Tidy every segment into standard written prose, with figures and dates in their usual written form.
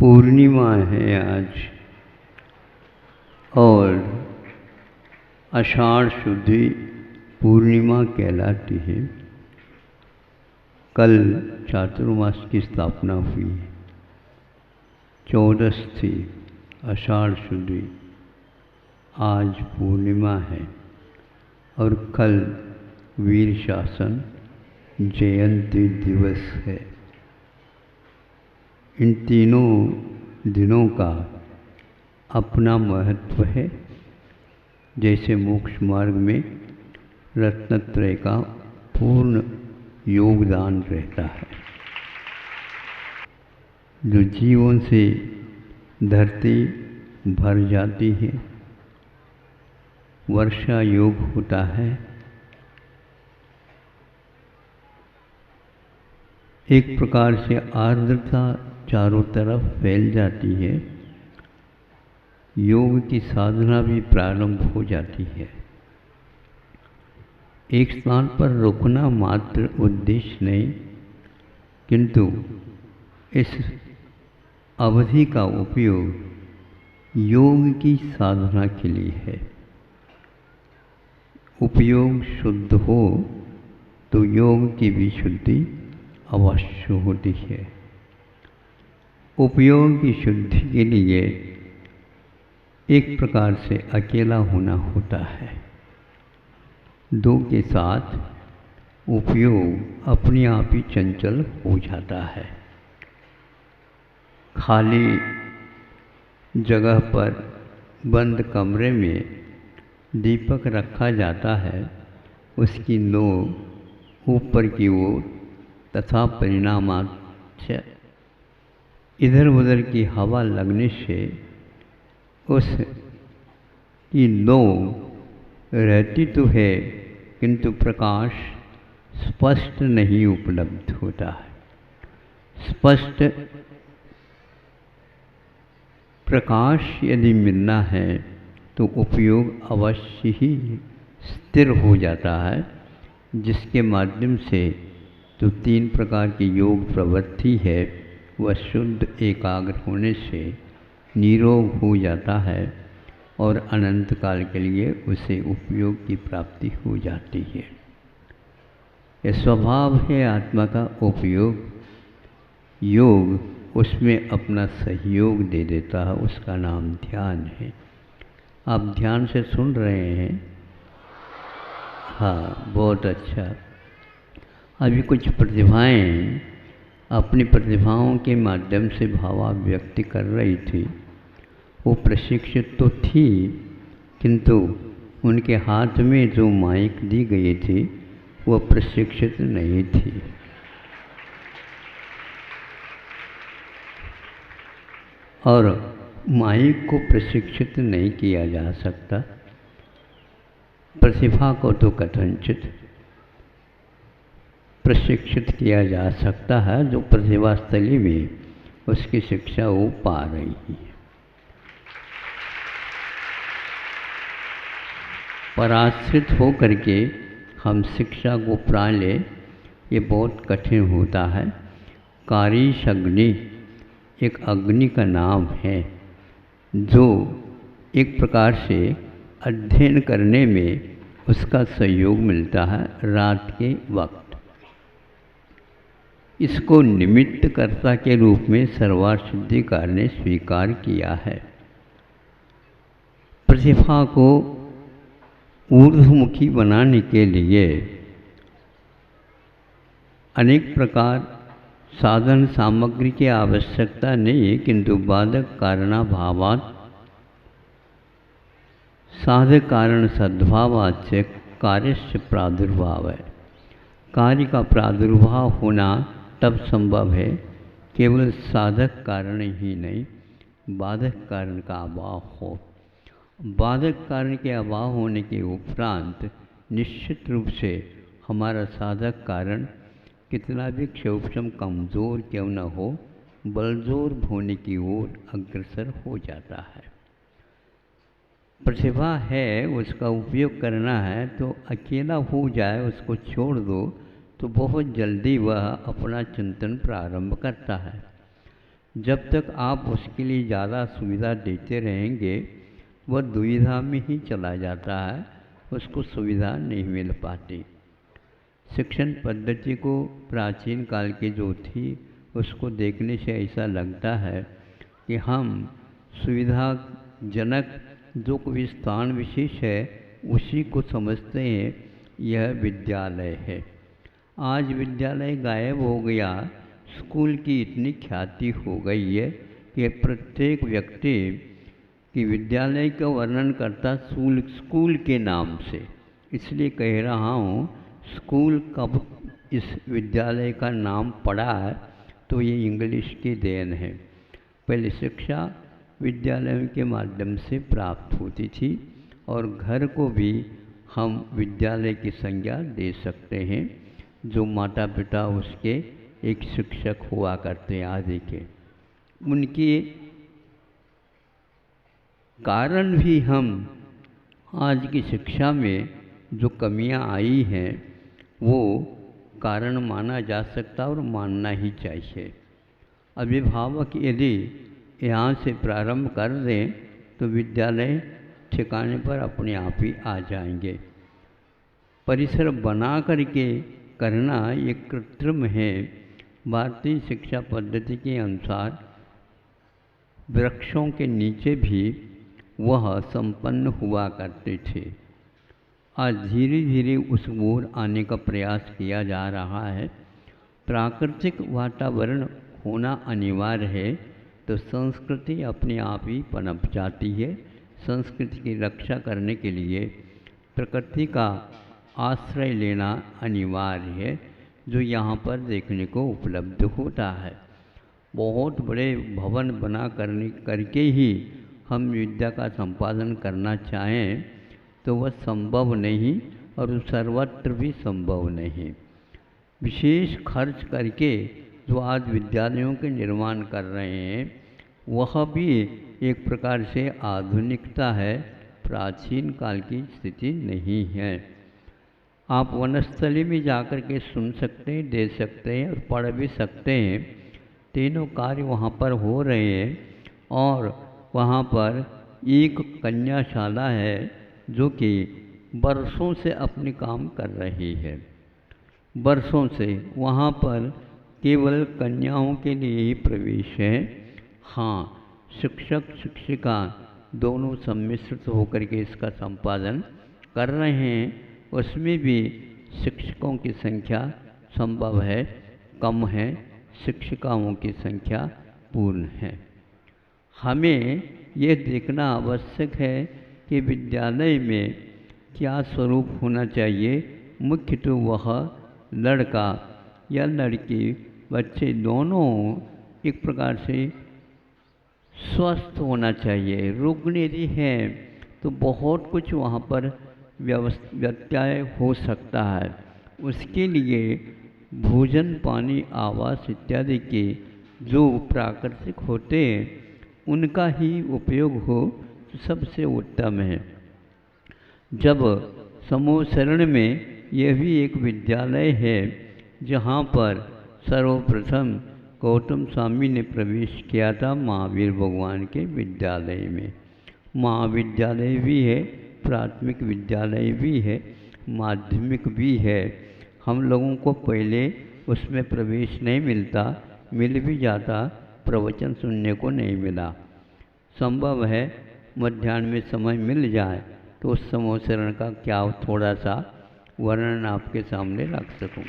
पूर्णिमा है आज और आषाढ़ शुद्धि पूर्णिमा कहलाती है। कल चातुर्मास की स्थापना हुई है। 14 थी आषाढ़ शुद्धि, आज पूर्णिमा है और कल वीर शासन जयंती दिवस है। इन तीनों दिनों का अपना महत्व है। जैसे मोक्ष मार्ग में रत्नत्रय का पूर्ण योगदान रहता है। जो जीवन से धरती भर जाती है, वर्षा योग होता है, एक प्रकार से आर्द्रता चारों तरफ फैल जाती है, योग की साधना भी प्रारंभ हो जाती है। एक स्थान पर रुकना मात्र उद्देश्य नहीं, किंतु इस अवधि का उपयोग योग की साधना के लिए है। उपयोग शुद्ध हो तो योग की भी शुद्धि अवश्य होती है। उपयोग की शुद्धि के लिए एक प्रकार से अकेला होना होता है। दो के साथ उपयोग अपने आप ही चंचल हो जाता है। खाली जगह पर बंद कमरे में दीपक रखा जाता है, उसकी नोक ऊपर की ओर तथा परिणामांश इधर उधर की हवा लगने से उसकी नोक रहती तो है, किंतु प्रकाश स्पष्ट नहीं उपलब्ध होता है। स्पष्ट प्रकाश यदि मिलना है तो उपयोग अवश्य ही स्थिर हो जाता है, जिसके माध्यम से जो 3 प्रकार की योग प्रवृत्ति है वह शुद्ध एकाग्र होने से निरोग हो जाता है और अनंत काल के लिए उसे उपयोग की प्राप्ति हो जाती है। यह स्वभाव है आत्मा का उपयोग। योग उसमें अपना सहयोग दे देता है, उसका नाम ध्यान है। आप ध्यान से सुन रहे हैं? हाँ, बहुत अच्छा। अभी कुछ प्रतिभाएं अपनी प्रतिभाओं के माध्यम से भावाभिव्यक्ति कर रही थी। वो प्रशिक्षित तो थी, किंतु उनके हाथ में जो माइक दी गई थी वह प्रशिक्षित नहीं थी। और माइक को प्रशिक्षित नहीं किया जा सकता। प्रतिभा को तो कथनचित प्रशिक्षित किया जा सकता है, जो प्रतिभा स्थली में उसकी शिक्षा वो पा रही है। पराश्रित हो करके हम शिक्षा को पा ले, ये बहुत कठिन होता है। कारीश अग्नि एक अग्नि का नाम है, जो एक प्रकार से अध्ययन करने में उसका सहयोग मिलता है रात के वक्त। इसको निमित्त कर्ता के रूप में सर्वार्थ सिद्धिकार ने स्वीकार किया है। प्रतिभा को ऊर्ध्वमुखी बनाने के लिए अनेक प्रकार साधन सामग्री की आवश्यकता नहीं है, किंतु बाधक कारणाभावात् साधक कारण सद्भावात् से कार्यस्य प्रादुर्भाव है। कार्य का प्रादुर्भाव होना तब संभव है केवल साधक कारण ही नहीं, बाधक कारण का अभाव हो। बाधक कारण के अभाव होने के उपरांत निश्चित रूप से हमारा साधक कारण कितना भी क्षोभम कमज़ोर क्यों न हो, बलजोर होने की ओर अग्रसर हो जाता है। प्रतिभा है, उसका उपयोग करना है, तो अकेला हो जाए, उसको छोड़ दो तो बहुत जल्दी वह अपना चिंतन प्रारंभ करता है। जब तक आप उसके लिए ज़्यादा सुविधा देते रहेंगे वह दुविधा में ही चला जाता है, उसको सुविधा नहीं मिल पाती। शिक्षण पद्धति को प्राचीन काल की जो थी उसको देखने से ऐसा लगता है कि हम सुविधाजनक जो कोई स्थान विशेष है उसी को समझते हैं यह विद्यालय है। आज विद्यालय गायब हो गया, स्कूल की इतनी ख्याति हो गई है कि प्रत्येक व्यक्ति कि विद्यालय का वर्णन करता स्कूल के नाम से। इसलिए कह रहा हूँ, स्कूल कब इस विद्यालय का नाम पड़ा है तो ये इंग्लिश की देन है। पहले शिक्षा विद्यालयों के माध्यम से प्राप्त होती थी और घर को भी हम विद्यालय की संज्ञा दे सकते हैं। जो माता पिता उसके एक शिक्षक हुआ करते हैं आदि के, उनके कारण भी हम आज की शिक्षा में जो कमियां आई हैं वो कारण माना जा सकता और मानना ही चाहिए। अभिभावक यदि यहाँ से प्रारंभ कर दें तो विद्यालय ठिकाने पर अपने आप ही आ जाएंगे। परिसर बना करके करना ये कृत्रिम है। भारतीय शिक्षा पद्धति के अनुसार वृक्षों के नीचे भी वह संपन्न हुआ करते थे। आज धीरे धीरे उस ओर आने का प्रयास किया जा रहा है। प्राकृतिक वातावरण होना अनिवार्य है तो संस्कृति अपने आप ही पनप जाती है। संस्कृति की रक्षा करने के लिए प्रकृति का आश्रय लेना अनिवार्य है, जो यहाँ पर देखने को उपलब्ध होता है। बहुत बड़े भवन बना करके ही हम विद्या का संपादन करना चाहें तो वह संभव नहीं और सर्वत्र भी संभव नहीं। विशेष खर्च करके जो आज विद्यालयों के निर्माण कर रहे हैं वह भी एक प्रकार से आधुनिकता है, प्राचीन काल की स्थिति नहीं है। आप वनस्थली में जाकर के सुन सकते हैं, देख सकते हैं और पढ़ भी सकते हैं। तीनों कार्य वहाँ पर हो रहे हैं और वहाँ पर एक कन्याशाला है जो कि बरसों से अपने काम कर रही है। बरसों से वहाँ पर केवल कन्याओं के लिए ही प्रवेश है। हाँ, शिक्षक शिक्षिका दोनों सम्मिश्रित होकर के इसका संपादन कर रहे हैं। उसमें भी शिक्षकों की संख्या संभव है कम है, शिक्षिकाओं की संख्या पूर्ण है। हमें यह देखना आवश्यक है कि विद्यालय में क्या स्वरूप होना चाहिए। मुख्य तो वह लड़का या लड़की, बच्चे दोनों एक प्रकार से स्वस्थ होना चाहिए। रुग्ण यदि है तो बहुत कुछ वहाँ पर व्यत्यय हो सकता है। उसके लिए भोजन, पानी, आवास इत्यादि के जो प्राकृतिक होते हैं उनका ही उपयोग हो तो सबसे उत्तम है। जब समूह शरण में यह भी एक विद्यालय है जहाँ पर सर्वप्रथम गौतम स्वामी ने प्रवेश किया था महावीर भगवान के विद्यालय में। महाविद्यालय भी है, प्राथमिक विद्यालय भी है, माध्यमिक भी है। हम लोगों को पहले उसमें प्रवेश नहीं मिलता, मिल भी जाता प्रवचन सुनने को नहीं मिला। संभव है मध्याह्न में समय मिल जाए तो उस समूह शरण का क्या थोड़ा सा वर्णन आपके सामने रख सकूं।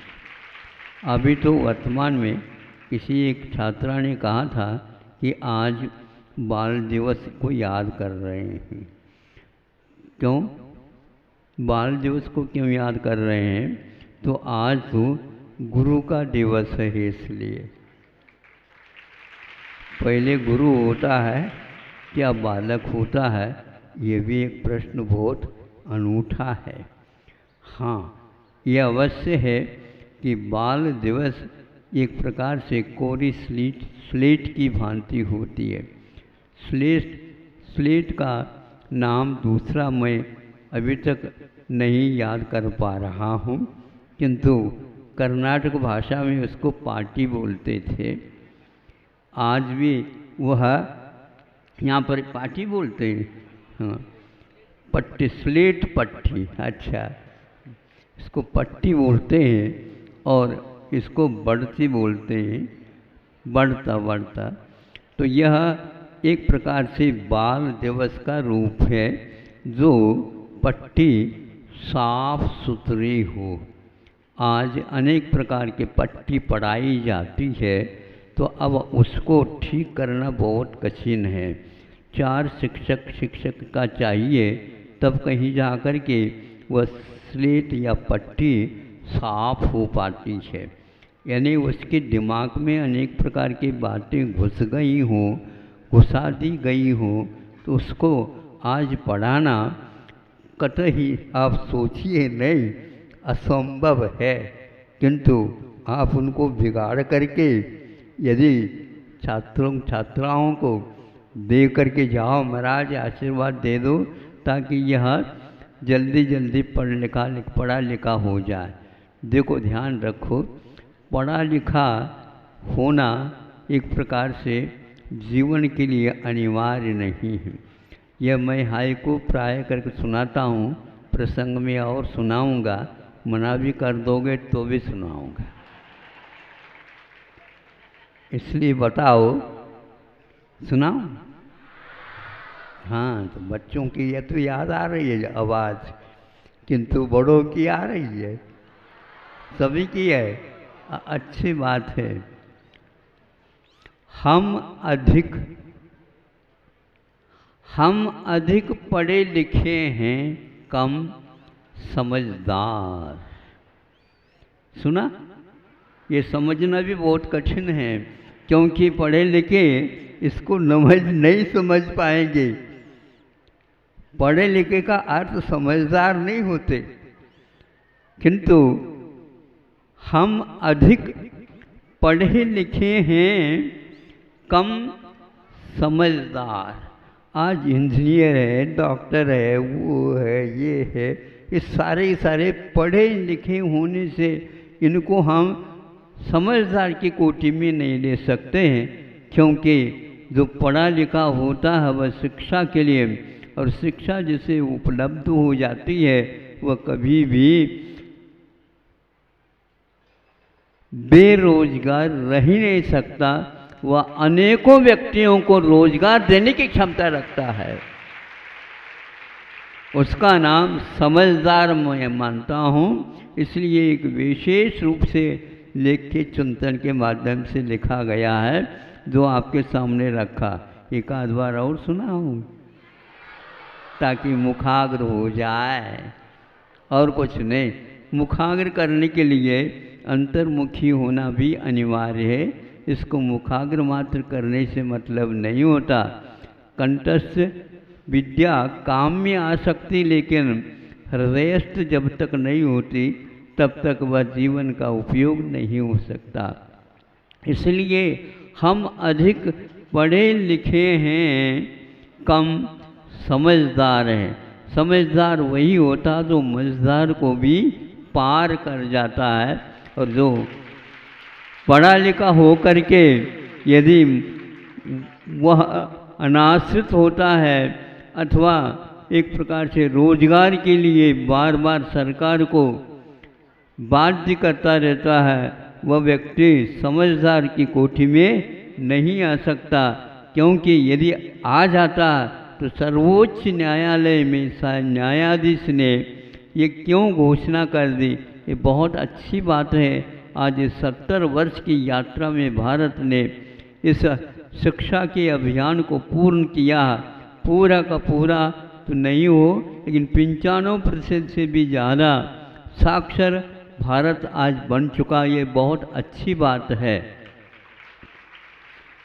अभी तो वर्तमान में किसी एक छात्रा ने कहा था कि आज बाल दिवस को याद कर रहे हैं। क्यों बाल दिवस को क्यों याद कर रहे हैं? तो आज तो गुरु का दिवस है, इसलिए। पहले गुरु होता है क्या बालक होता है, ये भी एक प्रश्न बहुत अनूठा है। हाँ, यह अवश्य है कि बाल दिवस एक प्रकार से कोरी स्लेट की भांति होती है। स्लेट का नाम दूसरा मैं अभी तक नहीं याद कर पा रहा हूँ, किंतु कर्नाटक भाषा में उसको पाटी बोलते थे। आज भी वह यहाँ पर पाटी बोलते हैं, हाँ पट्टी, स्लेट पट्टी, अच्छा इसको पट्टी बोलते हैं और इसको बढ़ती बोलते हैं, बढ़ता बढ़ता। तो यह एक प्रकार से बाल दिवस का रूप है, जो पट्टी साफ सुथरी हो। आज अनेक प्रकार के पट्टी पढ़ाई जाती है, तो अब उसको ठीक करना बहुत कठिन है। 4 शिक्षक का चाहिए, तब कहीं जा कर के वह स्लेट या पट्टी साफ हो पाती है। यानी उसके दिमाग में अनेक प्रकार की बातें घुस गई हों, घुसा दी गई हों, तो उसको आज पढ़ाना कतई आप सोचिए नहीं, असंभव है। किंतु आप उनको बिगाड़ करके यदि छात्राओं को दे करके जाओ, महाराज आशीर्वाद दे दो, ताकि यह जल्दी जल्दी पढ़ा लिखा हो जाए। देखो ध्यान रखो, पढ़ा लिखा होना एक प्रकार से जीवन के लिए अनिवार्य नहीं है। यह मैं हाइकु प्राय करके सुनाता हूँ, प्रसंग में और सुनाऊंगा, मना भी कर दोगे तो भी सुनाऊंगा। इसलिए बताओ, सुनाओ? हाँ, तो बच्चों की यह तो याद आ रही है आवाज़, किंतु बड़ों की आ रही है, सभी की है। अच्छी बात है। हम अधिक पढ़े लिखे हैं, कम समझदार। सुना? ये समझना भी बहुत कठिन है, क्योंकि पढ़े लिखे इसको नहीं समझ पाएंगे। पढ़े लिखे का अर्थ समझदार नहीं होते, किंतु हम अधिक पढ़े लिखे हैं, कम समझदार। आज इंजीनियर है, डॉक्टर है, वो है, ये है, ये सारे पढ़े लिखे होने से इनको हम समझदार की कोटि में नहीं ले सकते हैं, क्योंकि जो पढ़ा लिखा होता है वह शिक्षा के लिए, और शिक्षा जिसे उपलब्ध हो जाती है वह कभी भी बेरोजगार रह ही नहीं सकता। वह अनेकों व्यक्तियों को रोजगार देने की क्षमता रखता है। उसका नाम समझदार मैं मानता हूँ। इसलिए एक विशेष रूप से लेख के चिंतन के माध्यम से लिखा गया है, जो आपके सामने रखा। एक आध बार और सुनाऊं ताकि मुखाग्र हो जाए, और कुछ नहीं। मुखाग्र करने के लिए अंतर्मुखी होना भी अनिवार्य है। इसको मुखाग्र मात्र करने से मतलब नहीं होता। कंठस्थ विद्या काम में आ सकती, लेकिन हृदयस्थ जब तक नहीं होती तब तक वह जीवन का उपयोग नहीं हो सकता। इसलिए हम अधिक पढ़े लिखे हैं, कम समझदार हैं। समझदार वही होता जो मझदार को भी पार कर जाता है, और जो पढ़ा लिखा हो करके यदि वह अनाश्रित होता है अथवा एक प्रकार से रोजगार के लिए बार बार सरकार को बाध्य करता रहता है, वह व्यक्ति समझदार की कोटि में नहीं आ सकता। क्योंकि यदि आ जाता तो सर्वोच्च न्यायालय में न्यायाधीश ने ये क्यों घोषणा कर दी? ये बहुत अच्छी बात है। आज 70 वर्ष की यात्रा में भारत ने इस शिक्षा के अभियान को पूर्ण किया। पूरा का पूरा तो नहीं हो, लेकिन 95% से भी ज़्यादा साक्षर भारत आज बन चुका। ये बहुत अच्छी बात है।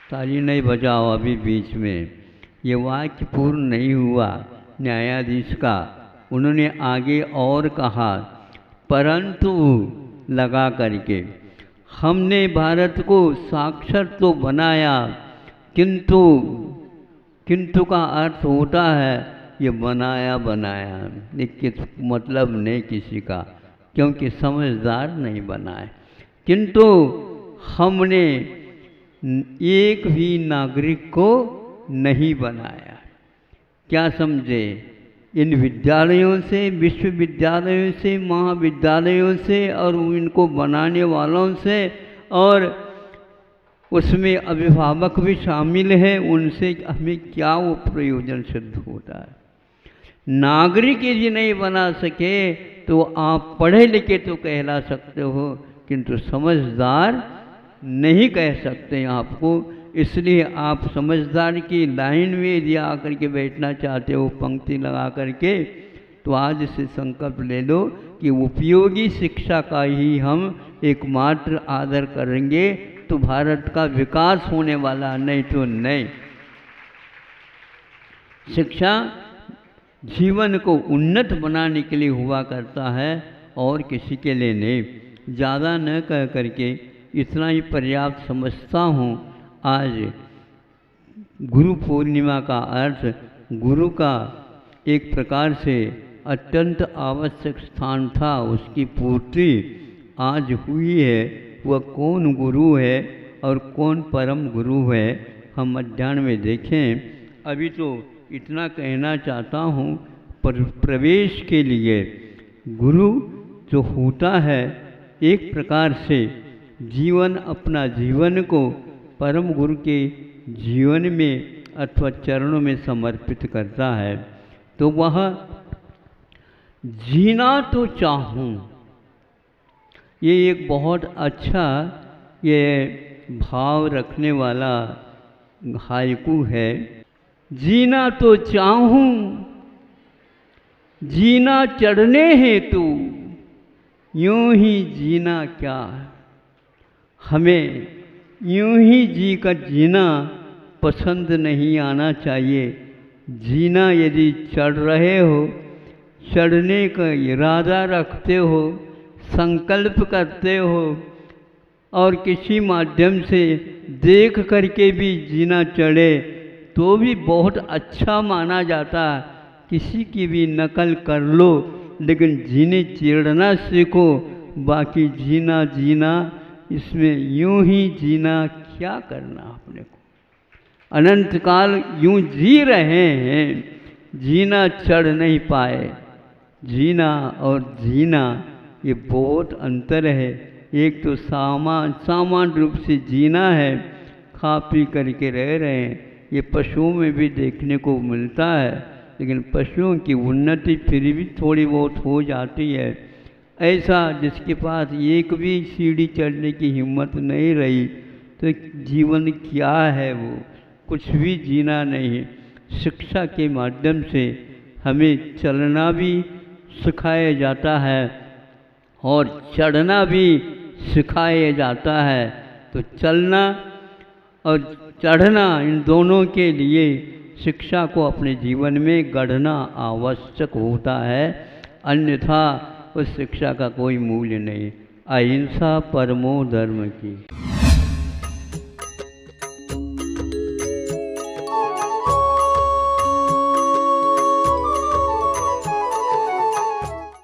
ताली नहीं बजाओ अभी बीच में, ये वाक्य पूर्ण नहीं हुआ न्यायाधीश का। उन्होंने आगे और कहा, परंतु लगा करके हमने भारत को साक्षर तो बनाया, किंतु का अर्थ होता है ये बनाया किस मतलब नहीं किसी का, क्योंकि समझदार नहीं बनाए। किंतु हमने एक भी नागरिक को नहीं बनाया। क्या समझे? इन विद्यालयों से, विश्वविद्यालयों से, महाविद्यालयों से और इनको बनाने वालों से, और उसमें अभिभावक भी शामिल हैं, उनसे हमें क्या वो प्रयोजन सिद्ध होता है? नागरिक यदि नहीं बना सके तो आप पढ़े लिखे तो कहला सकते हो, किंतु समझदार नहीं कह सकते आपको। इसलिए आप समझदार की लाइन में यदि आकर के बैठना चाहते हो, पंक्ति लगा करके, तो आज से संकल्प ले लो कि उपयोगी शिक्षा का ही हम एकमात्र आदर करेंगे, तो भारत का विकास होने वाला, नहीं तो नहीं। शिक्षा जीवन को उन्नत बनाने के लिए हुआ करता है और किसी के लिए नहीं। ज़्यादा न कह करके इतना ही पर्याप्त समझता हूँ। आज गुरु पूर्णिमा का अर्थ गुरु का एक प्रकार से अत्यंत आवश्यक स्थान था, उसकी पूर्ति आज हुई है। वह कौन गुरु है और कौन परम गुरु है, हम अध्ययन में देखें। अभी तो इतना कहना चाहता हूँ, पर प्रवेश के लिए गुरु जो होता है, एक प्रकार से जीवन, अपना जीवन को परम गुरु के जीवन में अथवा चरणों में समर्पित करता है। तो वह जीना तो चाहूँ, ये एक बहुत अच्छा ये भाव रखने वाला हायकू है। जीना तो चाहूँ, जीना चढ़ने हेतु, यूं ही जीना क्या। हमें यूं ही जी कर जीना पसंद नहीं आना चाहिए। जीना यदि चढ़ रहे हो, चढ़ने का इरादा रखते हो, संकल्प करते हो, और किसी माध्यम से देख करके भी जीना चढ़े तो भी बहुत अच्छा माना जाता है। किसी की भी नकल कर लो, लेकिन जीने चिढ़ना सीखो। बाकी जीना जीना, इसमें यूं ही जीना क्या करना अपने को। अनंत काल यूं जी रहे हैं, जीना चढ़ नहीं पाए। जीना और जीना ये बहुत अंतर है। एक तो सामान्य रूप से जीना है, खा पी करके रह रहे हैं, ये पशुओं में भी देखने को मिलता है। लेकिन पशुओं की उन्नति फिर भी थोड़ी बहुत हो जाती है। ऐसा जिसके पास एक भी सीढ़ी चढ़ने की हिम्मत नहीं रही, तो जीवन क्या है? वो कुछ भी जीना नहीं है। शिक्षा के माध्यम से हमें चलना भी सिखाया जाता है और चढ़ना भी सिखाया जाता है। तो चलना और चढ़ना, इन दोनों के लिए शिक्षा को अपने जीवन में गढ़ना आवश्यक होता है, अन्यथा उस शिक्षा का कोई मूल्य नहीं। अहिंसा परमो धर्म की।